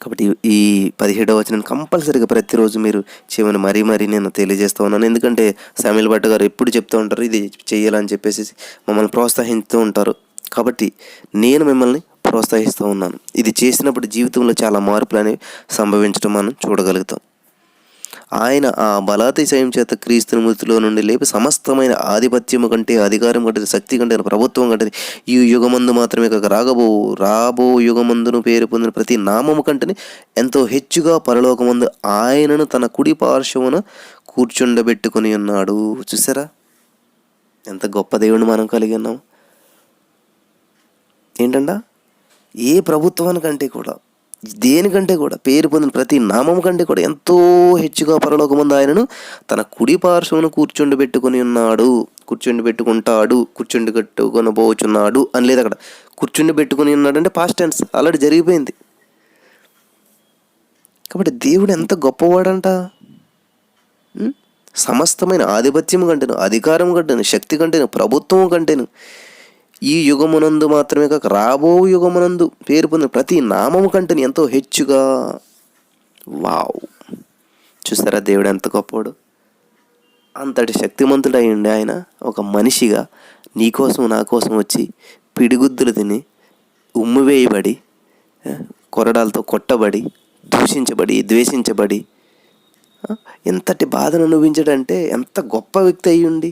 కాబట్టి ఈ 17వ వచనాన్ని కంపల్సరీగా ప్రతిరోజు మీరు చేయమని మరీ నేను తెలియజేస్తూ ఉన్నాను. ఎందుకంటే శామ్యూల్ భట్ గారు ఎప్పుడు చెప్తూ ఉంటారు ఇది చేయాలని చెప్పేసి మమ్మల్ని ప్రోత్సహిస్తూ ఉంటారు. కాబట్టి నేను మిమ్మల్ని ప్రోత్సహిస్తూ ఉన్నాను. ఇది చేసినప్పుడు జీవితంలో చాలా మార్పులు అనేవి సంభవించడం మనం చూడగలుగుతాం. ఆయన ఆ బలాతిశయం చేత క్రీస్తుని మృతిలో నుండి లేపి సమస్తమైన ఆధిపత్యము కంటే, అధికారం కంటే, శక్తి కంటే, ప్రభుత్వం కంటే, ఈ యుగమందు మాత్రమే కాక రాబో యుగమందును పేరు పొందిన ప్రతి నామము కంటే ఎంతో హెచ్చుగా పరలోకమందు ఆయనను తన కుడి పార్శ్వమున కూర్చుండబెట్టుకుని ఉన్నాడు. చూసారా ఎంత గొప్ప దేవుడిని మనం కలిగి ఉన్నాం. ఏంటంట, ఏ ప్రభుత్వానికంటే కూడా, దేనికంటే కూడా, పేరు పొందిన ప్రతి నామం కంటే కూడా ఎంతో హెచ్చుగా పరలోకమందు ఆయనను తన కుడి పార్శ్వమును కూర్చుండబెట్టుకుని ఉన్నాడు. కూర్చుండబెట్టుకొనబోచున్నాడు అని లేదు అక్కడ. కూర్చుండబెట్టుకుని ఉన్నాడు అంటే పాస్ట్ టెన్స్, ఆల్రెడీ జరిగిపోయింది. కాబట్టి దేవుడు ఎంత గొప్పవాడంట. సమస్తమైన ఆధిపత్యం కంటేను, అధికారం కంటేను, శక్తి కంటేను, ప్రభుత్వం కంటేను, ఈ యుగమునందు మాత్రమే కాక రాబో యుగమునందు పేరు పొందిన ప్రతి నామము కంటే ఎంతో హెచ్చుగా. వావ్, చూసారా దేవుడు ఎంత గొప్పవాడు. అంతటి శక్తిమంతుడై ఉండి ఆయన ఒక మనిషిగా నీకోసం నా కోసం వచ్చి పిడిగుద్దులు తిని, ఉమ్మివేయబడి, కొరడాలతో కొట్టబడి, దూషించబడి, ద్వేషించబడి ఎంతటి బాధను అనుభవించడంటే ఎంత గొప్ప వ్యక్తి అయ్యుండి.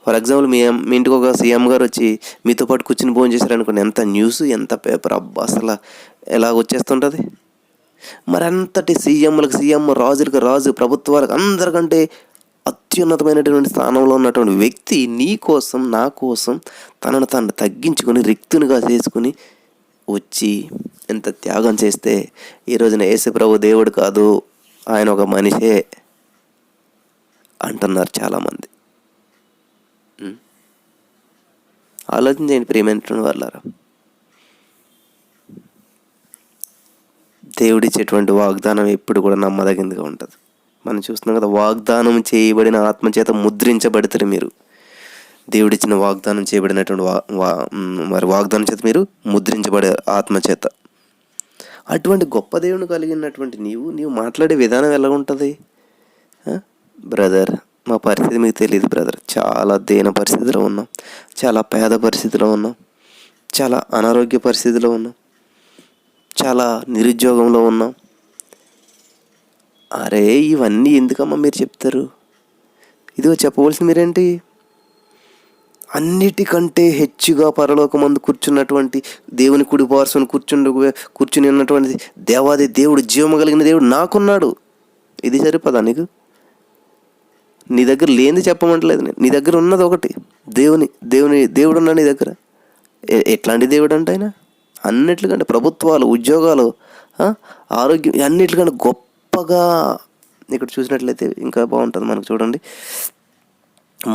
ఫర్ ఎగ్జాంపుల్ మీ ఇంటికి ఒక సీఎం గారు వచ్చి మీతో పాటు కూర్చుని భోజనం చేశారనుకోండి, ఎంత న్యూస్, ఎంత పేపర్, అబ్బా అసలు ఎలా వచ్చేస్తుంటుంది. మరి అంతటి సీఎం, రాజులకు రాజు, ప్రభుత్వాలకు అందరికంటే అత్యున్నతమైనటువంటి స్థానంలో ఉన్నటువంటి వ్యక్తి నీ కోసం, నా కోసం తనను తాను తగ్గించుకొని రిక్తునిగా చేసుకుని వచ్చి ఎంత త్యాగం చేస్తే ఈ రోజున యేసు ప్రభు దేవుడు కాదు, ఆయన ఒక మనిషే అంటున్నారు చాలామంది. ఆలోచించండి ప్రియమైనటువంటి వాళ్ళారా. దేవుడిచ్చేటువంటి వాగ్దానం ఎప్పుడు కూడా నమ్మదగిందిగా ఉంటుంది. మనం చూస్తున్నాం కదా, వాగ్దానం చేయబడిన ఆత్మచేత ముద్రించబడతారు మీరు. దేవుడిచ్చిన వాగ్దానం చేయబడినటువంటి మరి వాగ్దానం చేత మీరు ముద్రించబడే ఆత్మచేత. అటువంటి గొప్ప దేవుని కలిగినటువంటి నీవు మాట్లాడే విధానం ఎలా ఉంటుంది? బ్రదర్, మా పరిస్థితి మీకు తెలియదు బ్రదర్, చాలా దీన పరిస్థితిలో ఉన్నాం, చాలా పేద పరిస్థితిలో ఉన్నాం, చాలా అనారోగ్య పరిస్థితిలో ఉన్నాం, చాలా నిరుద్యోగంలో ఉన్నాం. అరే ఇవన్నీ ఎందుకమ్మా మీరు చెప్తారు? ఇదిగో చెప్పవలసింది మీరేంటి? అన్నిటికంటే హెచ్చుగా పరలోకమందు కూర్చున్నటువంటి దేవుని కుడి పార్శ్వన కూర్చుని ఉన్నటువంటి దేవాది దేవుడు, జీవము కలిగిన దేవుడు నాకున్నాడు. ఇది సరిపదా నీకు? నీ దగ్గర లేనిది చెప్పమంటలేదు నేను. నీ దగ్గర ఉన్నది ఒకటి, దేవుడు ఉన్నాడు నీ దగ్గర. ఎట్లాంటి దేవుడు అంటే ఆయన అన్నిటికంటే, ప్రభుత్వాలు, ఉద్యోగాలు, ఆరోగ్యం, అన్నిటికంటే గొప్పగా ఇక్కడ చూసినట్లయితే ఇంకా బాగుంటుంది మనకు. చూడండి,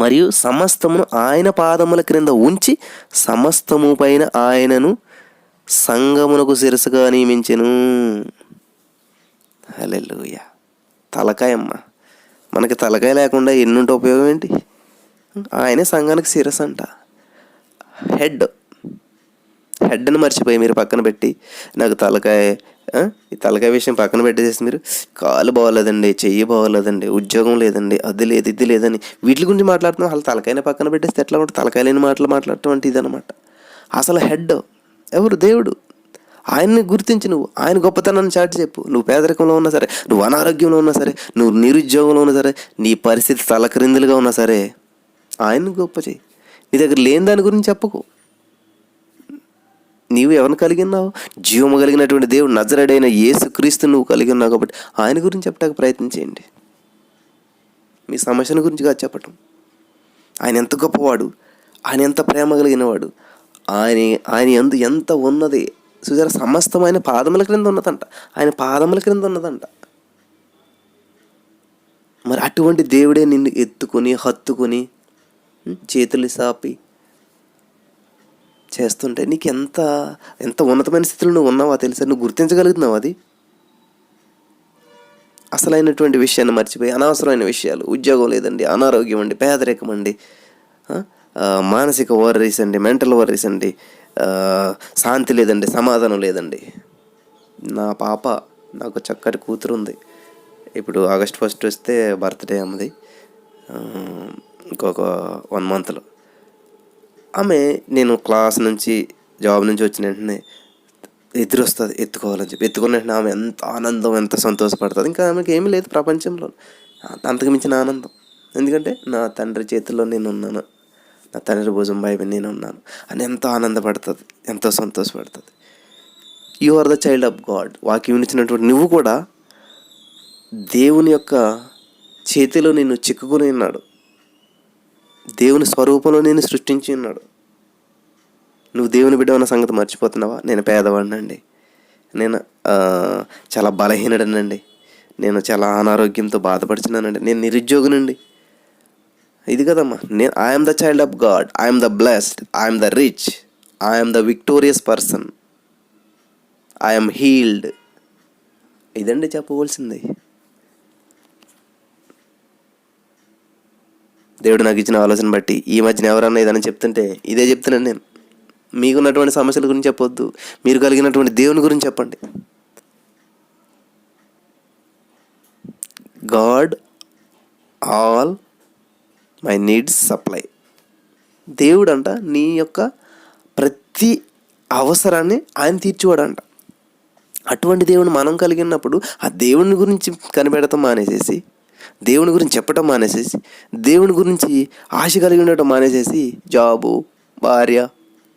మరియు సమస్తమును ఆయన పాదముల క్రింద ఉంచి సమస్తము పైన ఆయనను సంఘమునకు శిరస్సుగా నియమించెను. హల్లెలూయా. తలకాయమ్మ, మనకి తలకాయ లేకుండా ఎన్నుంటే ఉపయోగం ఏంటి? ఆయనే సంఘానికి శిరస్సు అంట, హెడ్ని మర్చిపోయి మీరు పక్కన పెట్టి నాకు ఈ తలకాయ విషయం పక్కన పెట్టేసి మీరు కాలు బాగోలేదండి, చెయ్యి బాగోలేదండి, ఉద్యోగం లేదండి, అది లేదు, ఇది లేదని వీటి గురించి మాట్లాడుతున్నాం. అసలు తలకాయనే పక్కన పెట్టేస్తే ఎట్లా ఉంటుంది? తలకాయ లేని మాటలు మాట్లాడటం అంటే ఇదనమాట. అసలు హెడ్ ఎవరు? దేవుడు. ఆయన్ని గుర్తించి నువ్వు ఆయన గొప్పతనాన్ని చాటి చెప్పు. నువ్వు పేదరికంలో ఉన్నా సరే, నువ్వు అనారోగ్యంలో ఉన్నా సరే, నువ్వు నిరుద్యోగంలో ఉన్నా సరే, నీ పరిస్థితి తలక్రిందులుగా ఉన్నా సరే, ఆయన్ని గొప్ప చేయి. నీ దగ్గర లేని దాని గురించి చెప్పకు. నీవు ఎవరిని కలిగి ఉన్నావు? జీవము కలిగినటువంటి దేవుడు నజరేయుడైన యేసుక్రీస్తు నువ్వు కలిగి ఉన్నావు. కాబట్టి ఆయన గురించి చెప్పడానికి ప్రయత్నం చేయండి. మీ సమస్యల గురించి కాదు చెప్పటం. ఆయన ఎంత గొప్పవాడు, ఆయన ఎంత ప్రేమ కలిగినవాడు, ఆయన ఆయన ఎంత ఉన్నది చూసారా. సమస్తం ఆయన పాదముల క్రింద ఉన్నదంట, ఆయన పాదముల క్రింద ఉన్నదంట. మరి అటువంటి దేవుడే నిన్ను ఎత్తుకొని హత్తుకొని చేతులు సాపి చేస్తుంటే నీకు ఎంత ఉన్నతమైన స్థితిలో నువ్వు ఉన్నావా తెలుసా? నువ్వు గుర్తించగలుగుతున్నావు అది? అసలైనటువంటి విషయాన్ని మర్చిపోయి అనవసరమైన విషయాలు, ఉద్యోగం లేదండి, అనారోగ్యం అండి, పేదరికం అండి, మానసిక వర్రీస్ అండి, మెంటల్ వర్రీస్ అండి, శాంతి లేదండి, సమాధానం లేదండి. నా పాప, నాకు చక్కటి కూతురు ఉంది. ఇప్పుడు ఆగస్ట్ 1 వస్తే బర్త్డే అమ్మది, ఇంకొక 1 మంత్లో. ఆమె నేను క్లాస్ నుంచి జాబ్ నుంచి వచ్చిన వెంటనే ఎదురొస్తుంది ఎత్తుకోవాలని చెప్పి, ఎత్తుకున్న వెంటనే ఆమె ఎంత ఆనందం, ఎంత సంతోషపడుతుంది. ఇంకా ఆమెకి ఏమీ లేదు ప్రపంచంలో అంతకు మించిన ఆనందం. ఎందుకంటే నా తండ్రి చేతుల్లో నేను ఉన్నాను, నా తండ్రి భుజం పైన నేను ఉన్నాను అని ఎంతో ఆనందపడుతుంది, ఎంతో సంతోషపడుతుంది. You are the child of God. వాక్యం ఇచ్చినటువంటి నువ్వు కూడా దేవుని యొక్క చేతిలో నిన్ను చిక్కుకుని ఉన్నాడు. దేవుని స్వరూపంలో నేను సృష్టించి ఉన్నాడు. నువ్వు దేవుని బిడ్డ ఉన్న సంగతి మర్చిపోతున్నావా? నేను పేదవాడినండి, నేను చాలా బలహీనుడనండి, నేను చాలా అనారోగ్యంతో బాధపడుతున్నానండి, నేను నిరుద్యోగినండి. ఇది కదమ్మా, I'm the child of God, I'm the blessed, I'm the rich, I'm the victorious person, I'm healed. ఇదండి చెప్పవలసింది. దేవుడు నాకు ఇచ్చిన ఆలోచన బట్టి ఈ మధ్యన ఎవరన్నా ఏదైనా చెప్తుంటే ఇదే చెప్తున్నాను నేను. మీకున్నటువంటి సమస్యల గురించి చెప్పొద్దు, మీరు కలిగినటువంటి దేవుని గురించి చెప్పండి. God all my needs supply. దేవుడు అంట నీ యొక్క ప్రతి అవసరాన్ని ఆయన తీర్చువాడంట. అటువంటి దేవుని మనం కలిగినప్పుడు ఆ దేవుని గురించి కనిపెడతాం మానేసేసి, దేవుని గురించి చెప్పటం మానేసేసి, దేవుని గురించి ఆశ కలిగి ఉండటం మానేసేసి, జాబు, భార్య,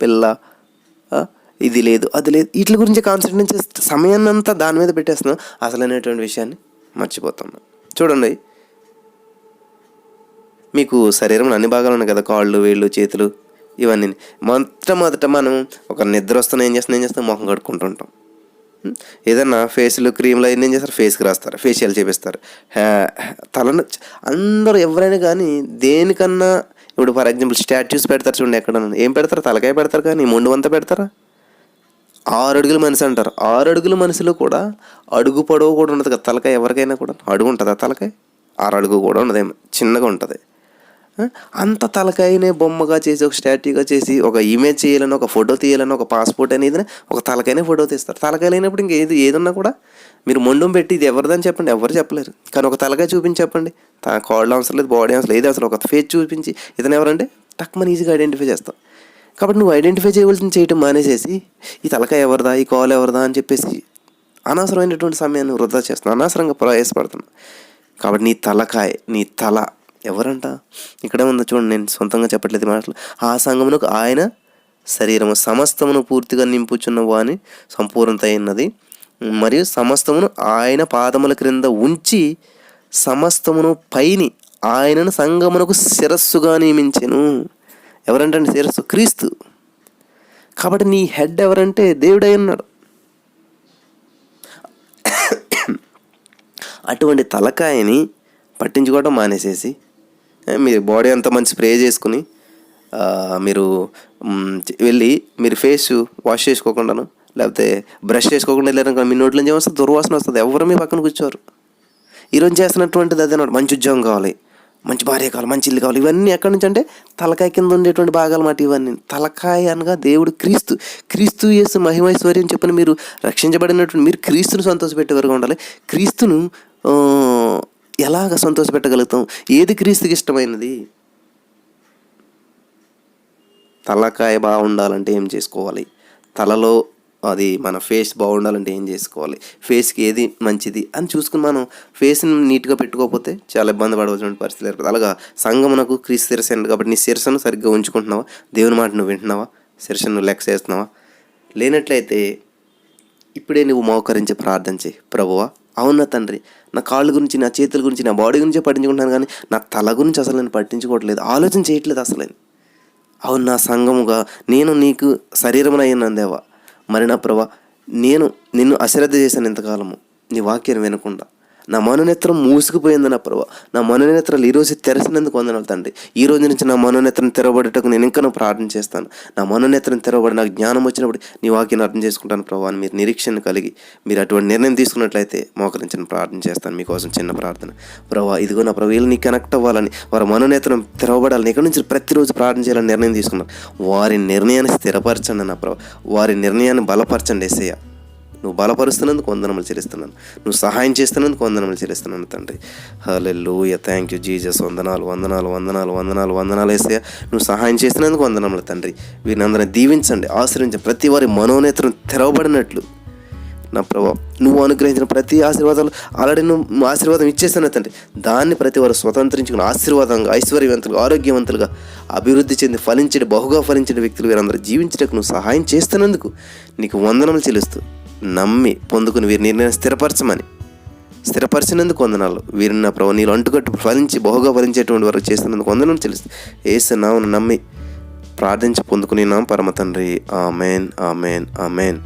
పిల్ల, ఇది లేదు అది లేదు వీటి గురించి కాన్సన్ట్రేట్ చేస్తే సమయాన్ని అంతా దాని మీద పెట్టేస్తున్నాం, అసలైనటువంటి విషయాన్ని మర్చిపోతున్నాం. చూడండి, మీకు శరీరంలో అన్ని భాగాలు ఉన్నాయి కదా, కాళ్ళు, వేళ్ళు, చేతులు, ఇవన్నీ. మొదట మనం ఒక నిద్ర వస్తున్నా ఏం చేస్తాం, మొహం కడుక్కుంటుంటాం. ఏదన్నా ఫేస్లు క్రీమ్లు అవన్నీ ఏం చేస్తారు, ఫేస్కి రాస్తారు, ఫేషియల్ చేపిస్తారు. తలను అందరూ ఎవరైనా కానీ దేనికన్నా, ఇప్పుడు ఫర్ ఎగ్జాంపుల్ స్టాట్యూస్ పెడతారు చూడండి, ఎక్కడ ఏం పెడతారు, తలకాయ పెడతారు కానీ ముందు అంతా పెడతారా? 6 అడుగుల మనిషి అంటారు. 6 అడుగుల మనిషిలో కూడా అడుగు పొడవు కూడా ఉండదు కదా తలకాయ. ఎవరికైనా కూడా అడుగు ఉంటుందా తలకాయ? 6 అడుగు కూడా ఉండదేమో, చిన్నగా ఉంటుంది. అంత తలకాయనే బొమ్మగా చేసి, ఒక స్టాట్యూగా చేసి, ఒక ఇమేజ్ చేయాలని, ఒక ఫోటో తీయాలని, ఒక పాస్పోర్ట్ అనేది ఒక తలకాయనే ఫోటో తీస్తారు. తలకాయ లేనప్పుడు ఏదున్నా కూడా మీరు మొండం పెట్టి ఇది ఎవరిదని చెప్పండి, ఎవరు చెప్పలేరు. కానీ ఒక తలకాయ చూపించి చెప్పండి, కాళ్ళు అవసరం లేదు, బాడీ అవసరం లేదు, అసలు ఒక ఫేస్ చూపించి ఇతను ఎవరంటే టక్మని ఈజీగా ఐడెంటిఫై చేస్తాం. కాబట్టి నువ్వు ఐడెంటిఫై చేయడం మానేసేసి ఈ తలకాయ ఎవరిదా, ఈ కాల్ ఎవరిదా అని చెప్పేసి అనవసరమైనటువంటి సమయాన్ని వృధా చేస్తున్నావు, అనవసరంగా ప్రయాసపడుతున్నావు. కాబట్టి నీ తలకాయ, నీ తల ఎవరంట? ఇక్కడే ఉందో చూడండి, నేను సొంతంగా చెప్పట్లేదు మాటలు. ఆ సంగమునకు ఆయన శరీరము సమస్తమును పూర్తిగా నింపుచున్న వాని సంపూర్ణత అయినది, మరియు సమస్తమును ఆయన పాదముల క్రింద ఉంచి సమస్తమును పైని ఆయనను సంగమునకు శిరస్సుగా నియమించెను. ఎవరంటే శిరస్సు క్రీస్తు. కాబట్టి నీ హెడ్ ఎవరంటే దేవుడై ఉన్నాడు. అటువంటి తలకాయని పట్టించుకోవడం మానేసేసి మీరు బాడీ అంతా మంచి స్ప్రే చేసుకుని మీరు వెళ్ళి మీరు ఫేస్ వాష్ చేసుకోకుండాను, లేకపోతే బ్రష్ చేసుకోకుండా వెళ్ళారనుకో మీ నోట్లో నుంచి ఏమొస్తుంది, దుర్వాసన వస్తుంది. ఎవరు మీ పక్కన కూర్చోరు. ఈరోజు చేస్తున్నటువంటిది అదే, మంచి ఉద్యోగం కావాలి, మంచి భార్య కావాలి, మంచి ఇల్లు కావాలి. ఇవన్నీ ఎక్కడి నుంచి అంటే తలకాయ కింద ఉండేటువంటి భాగాలు మాట ఇవన్నీ. తలకాయ అనగా దేవుడు క్రీస్తు యేసు మహిమైశ్వర్యం చెప్పిన మీరు రక్షించబడినటువంటి మీరు క్రీస్తును సంతోషపెట్టేవారుగా ఉండాలి. క్రీస్తును ఎలాగ సంతోషపెట్టగలుగుతాం? ఏది క్రీస్తుకి ఇష్టమైనది? తలకాయ బాగుండాలంటే ఏం చేసుకోవాలి? తలలో అది మన ఫేస్ బాగుండాలంటే ఏం చేసుకోవాలి? ఫేస్కి ఏది మంచిది అని చూసుకుని మనం ఫేస్ని నీట్గా పెట్టుకోకపోతే చాలా ఇబ్బంది పడవలసిన పరిస్థితి ఏర్పడుతుంది. అలాగా సంగమునకు క్రీస్తు శిరస్సు అయింది కాబట్టి నీ శిరస్సును సరిగ్గా ఉంచుకుంటున్నావా? దేవుని మాట నువ్వు వింటున్నావా? శిరస్సును నువ్వు లెక్క చేస్తున్నావా? లేనట్లయితే ఇప్పుడే నువ్వు మోకరించి ప్రార్థన చేయి. ప్రభువా, అవునా తండ్రి, నా కాళ్ళ గురించి, నా చేతుల గురించి, నా బాడీ గురించే పట్టించుకుంటున్నాను, కానీ నా తల గురించి అసలు నేను పట్టించుకోవట్లేదు, ఆలోచన చేయట్లేదు అసలు. అవును, నా సంఘముగా నేను నీకు శరీరమునయ్యాను దేవా. మరి నా ప్రభా, నేను నిన్ను అశ్రద్ధ చేశాను ఇంతకాలము, నీ వాక్యాన్ని వినకుండా. నా మనోనేత్రం మూసుకుపోయింది నా ప్రభా. నా మనోనేత్రాలు ఈరోజు తెరచినందుకు వందనాలు తండ్రి. ఈ రోజు నుంచి నా మనోనేత్రం తెరవబడేటకు నేను ఇంకా ప్రార్థన చేస్తాను. నా మనోనేత్రం తెరవబడి నాకు జ్ఞానం వచ్చినప్పుడు నీ వాక్యాన్ని అర్థం చేసుకుంటాను ప్రభా అని మీరు నిరీక్షణ కలిగి మీరు అటువంటి నిర్ణయం తీసుకున్నట్లయితే మోకరించిన ప్రార్థన చేస్తాను. మీకోసం చిన్న ప్రార్థన. ప్రభా, ఇదిగో నా ప్రభు, వీళ్ళు నీ కనెక్ట్ అవ్వాలని, వారి మనోనేత్రం తెరవబడాలని ఇక్కడ నుంచి ప్రతిరోజు ప్రార్థన చేయాలని నిర్ణయం తీసుకున్నారు. వారి నిర్ణయాన్ని స్థిరపరచండి నా ప్రభు, వారి నిర్ణయాన్ని బలపరచండి యేసయ్య. నువ్వు బలపరుస్తున్నందుకు వందనములు చెల్లిస్తున్నాను, నువ్వు సహాయం చేస్తున్నందుకు వందనములు చెల్లిస్తున్నాను తండ్రి. హల్లెలూయా, థ్యాంక్ యూ జీసస్. వందనాలు వందనాలు వందనాలు వందనాలు వందనాలు యేసయ్య. నువ్వు సహాయం చేస్తున్నందుకు వందనములు తండ్రి. వీరిని అందరినీ దీవించండి, ఆశీర్వించండి. ప్రతి వారి మనోనేత్రం తెరవబడినట్లు నా ప్రభావ, నువ్వు అనుగ్రహించిన ప్రతి ఆశీర్వాదాలు ఆల్రెడీ నువ్వు ఆశీర్వాదం ఇచ్చేస్తాను తండ్రి. దాన్ని ప్రతి వారు స్వతంత్రించుకుని ఆశీర్వాదంగా, ఐశ్వర్యవంతులుగా, ఆరోగ్యవంతులుగా, అభివృద్ధి చెంది ఫలించే, బహుగా ఫలించిన వ్యక్తులు వీరందరూ జీవించడానికి నువ్వు సహాయం చేస్తున్నందుకు నీకు వందనములు చెల్లిస్తూ నమ్మి పొందుకుని వీరి నిర్ణయం స్థిరపరిచినందుకు వందనాలు. వీరిని నా ప్రభు నీళ్ళు అంటుకట్టు ఫలించి బహుగా ఫలించేటువంటి వరకు చేస్తున్నందుకు వందనం చెల్లిస్తూ యేసు నామమున నమ్మి ప్రార్థించి పొందుకుని నాం పరమ తండ్రి. Amen, amen, amen.